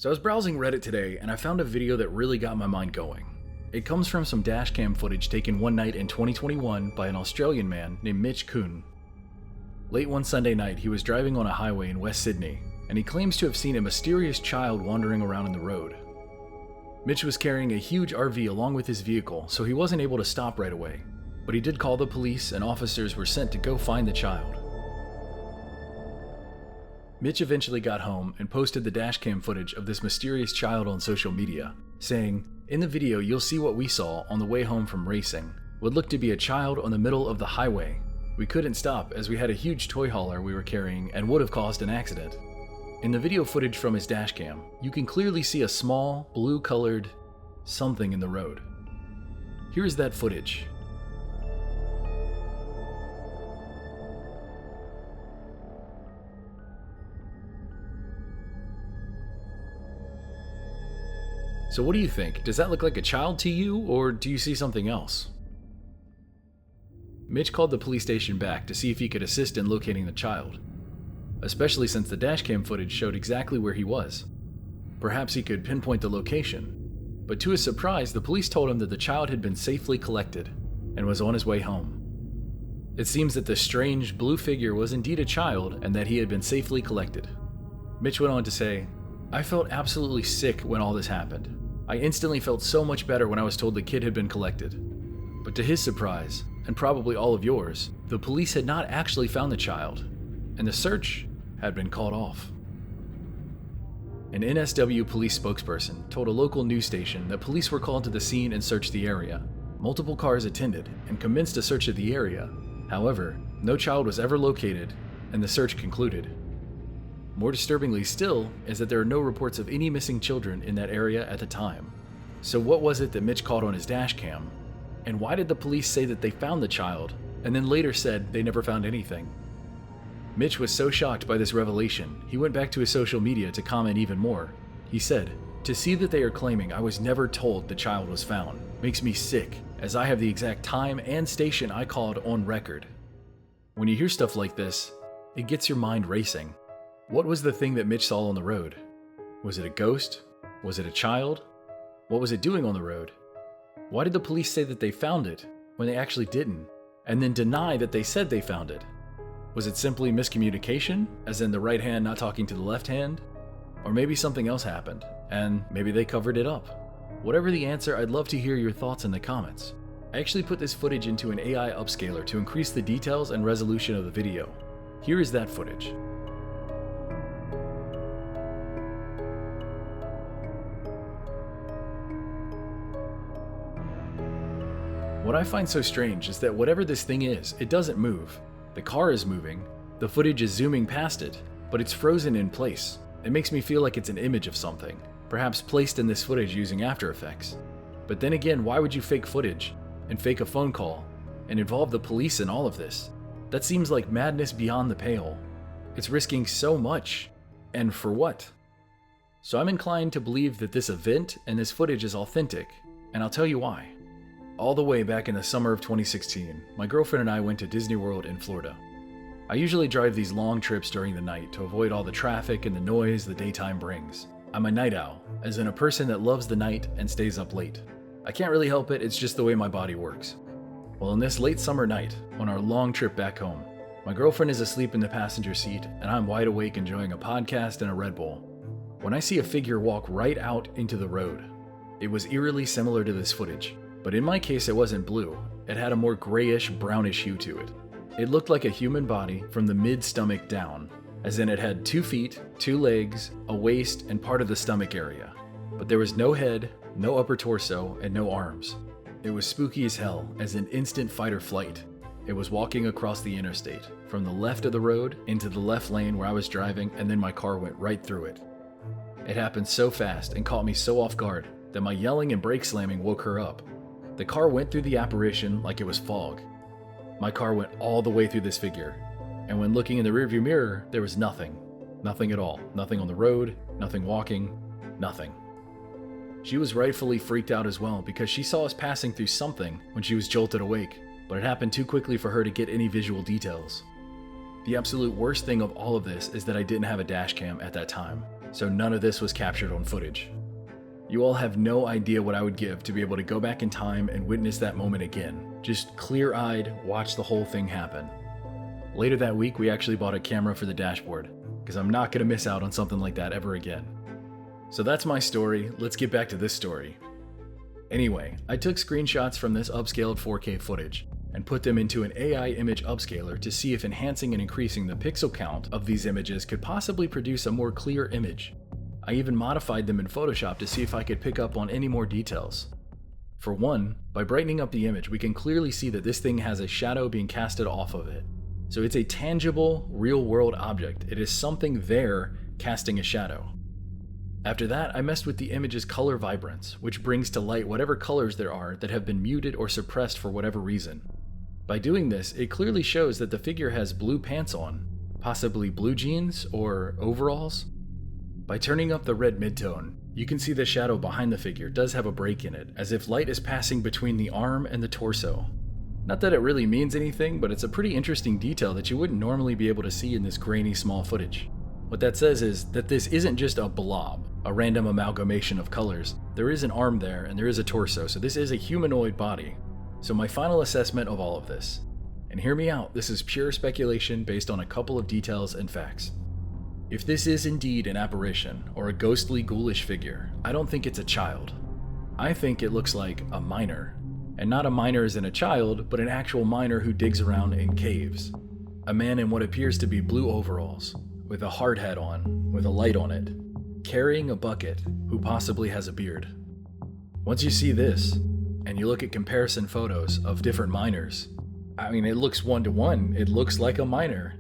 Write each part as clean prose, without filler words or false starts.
So I was browsing Reddit today and I found a video that really got my mind going. It comes from some dashcam footage taken one night in 2021 by an Australian man named Mitch Kuhn. Late one Sunday night, he was driving on a highway in West Sydney, and he claims to have seen a mysterious child wandering around in the road. Mitch was carrying a huge RV along with his vehicle, so he wasn't able to stop right away, but he did call the police and officers were sent to go find the child. Mitch eventually got home and posted the dashcam footage of this mysterious child on social media, saying, "In the video you'll see what we saw on the way home from racing. What looked to be a child on the middle of the highway. We couldn't stop as we had a huge toy hauler we were carrying and would have caused an accident." In the video footage from his dashcam, you can clearly see a small, blue-colored something in the road. Here's that footage. So what do you think? Does that look like a child to you, or do you see something else? Mitch called the police station back to see if he could assist in locating the child, especially since the dashcam footage showed exactly where he was. Perhaps he could pinpoint the location, but to his surprise, the police told him that the child had been safely collected and was on his way home. It seems that the strange blue figure was indeed a child and that he had been safely collected. Mitch went on to say, "I felt absolutely sick when all this happened. I instantly felt so much better when I was told the kid had been collected." But to his surprise, and probably all of yours, the police had not actually found the child, and the search had been called off. An NSW police spokesperson told a local news station that police were called to the scene and searched the area. Multiple cars attended and commenced a search of the area. However, no child was ever located, and the search concluded. More disturbingly still is that there are no reports of any missing children in that area at the time. So what was it that Mitch caught on his dash cam? And why did the police say that they found the child, and then later said they never found anything? Mitch was so shocked by this revelation, he went back to his social media to comment even more. He said, "To see that they are claiming I was never told the child was found makes me sick, as I have the exact time and station I called on record." When you hear stuff like this, it gets your mind racing. What was the thing that Mitch saw on the road? Was it a ghost? Was it a child? What was it doing on the road? Why did the police say that they found it when they actually didn't, and then deny that they said they found it? Was it simply miscommunication, as in the right hand not talking to the left hand? Or maybe something else happened, and maybe they covered it up? Whatever the answer, I'd love to hear your thoughts in the comments. I actually put this footage into an AI upscaler to increase the details and resolution of the video. Here is that footage. What I find so strange is that whatever this thing is, it doesn't move. The car is moving, the footage is zooming past it, but it's frozen in place. It makes me feel like it's an image of something, perhaps placed in this footage using After Effects. But then again, why would you fake footage, and fake a phone call, and involve the police in all of this? That seems like madness beyond the pale. It's risking so much, and for what? So I'm inclined to believe that this event and this footage is authentic, and I'll tell you why. All the way back in the summer of 2016, my girlfriend and I went to Disney World in Florida. I usually drive these long trips during the night to avoid all the traffic and the noise the daytime brings. I'm a night owl, as in a person that loves the night and stays up late. I can't really help it, it's just the way my body works. Well, on this late summer night, on our long trip back home, my girlfriend is asleep in the passenger seat and I'm wide awake enjoying a podcast and a Red Bull, when I see a figure walk right out into the road. It was eerily similar to this footage. But in my case, it wasn't blue. It had a more grayish, brownish hue to it. It looked like a human body from the mid-stomach down, as in it had 2 feet, 2 legs, a waist, and part of the stomach area. But there was no head, no upper torso, and no arms. It was spooky as hell, as in instant fight or flight. It was walking across the interstate, from the left of the road into the left lane where I was driving, and then my car went right through it. It happened so fast and caught me so off guard that my yelling and brake slamming woke her up. The car went through the apparition like it was fog. My car went all the way through this figure, and when looking in the rearview mirror, there was nothing. Nothing at all. Nothing on the road, nothing walking, nothing. She was rightfully freaked out as well because she saw us passing through something when she was jolted awake, but it happened too quickly for her to get any visual details. The absolute worst thing of all of this is that I didn't have a dash cam at that time, so none of this was captured on footage. You all have no idea what I would give to be able to go back in time and witness that moment again. Just clear-eyed, watch the whole thing happen. Later that week, we actually bought a camera for the dashboard, because I'm not going to miss out on something like that ever again. So that's my story. Let's get back to this story. Anyway, I took screenshots from this upscaled 4K footage and put them into an AI image upscaler to see if enhancing and increasing the pixel count of these images could possibly produce a more clear image. I even modified them in Photoshop to see if I could pick up on any more details. For one, by brightening up the image, we can clearly see that this thing has a shadow being casted off of it. So it's a tangible, real-world object. It is something there casting a shadow. After that, I messed with the image's color vibrance, which brings to light whatever colors there are that have been muted or suppressed for whatever reason. By doing this, it clearly shows that the figure has blue pants on, possibly blue jeans or overalls. By turning up the red midtone, you can see the shadow behind the figure does have a break in it, as if light is passing between the arm and the torso. Not that it really means anything, but it's a pretty interesting detail that you wouldn't normally be able to see in this grainy small footage. What that says is that this isn't just a blob, a random amalgamation of colors. There is an arm there and there is a torso, so this is a humanoid body. So my final assessment of all of this, and hear me out, this is pure speculation based on a couple of details and facts. If this is indeed an apparition, or a ghostly ghoulish figure, I don't think it's a child. I think it looks like a miner. And not a miner as in a child, but an actual miner who digs around in caves. A man in what appears to be blue overalls, with a hard hat on, with a light on it, carrying a bucket, who possibly has a beard. Once you see this, and you look at comparison photos of different miners, I mean, it looks one-to-one, it looks like a miner.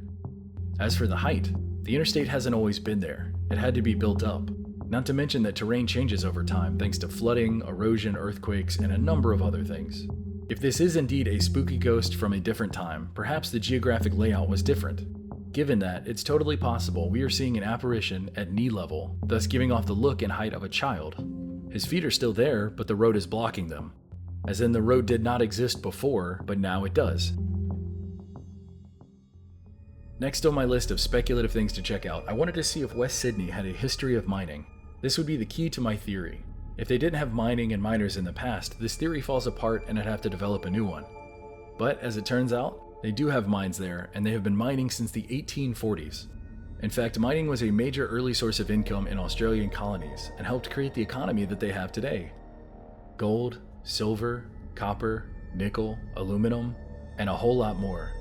As for the height, the interstate hasn't always been there. It had to be built up. Not to mention that terrain changes over time thanks to flooding, erosion, earthquakes, and a number of other things. If this is indeed a spooky ghost from a different time, perhaps the geographic layout was different. Given that, it's totally possible we are seeing an apparition at knee level, thus giving off the look and height of a child. His feet are still there, but the road is blocking them. As in the road did not exist before, but now it does. Next on my list of speculative things to check out, I wanted to see if West Sydney had a history of mining. This would be the key to my theory. If they didn't have mining and miners in the past, this theory falls apart and I'd have to develop a new one. But as it turns out, they do have mines there, and they have been mining since the 1840s. In fact, mining was a major early source of income in Australian colonies and helped create the economy that they have today. Gold, silver, copper, nickel, aluminum, and a whole lot more.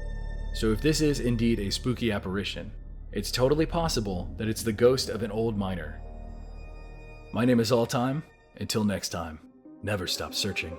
So if this is indeed a spooky apparition, it's totally possible that it's the ghost of an old miner. My name is Alltime. Until next time, never stop searching.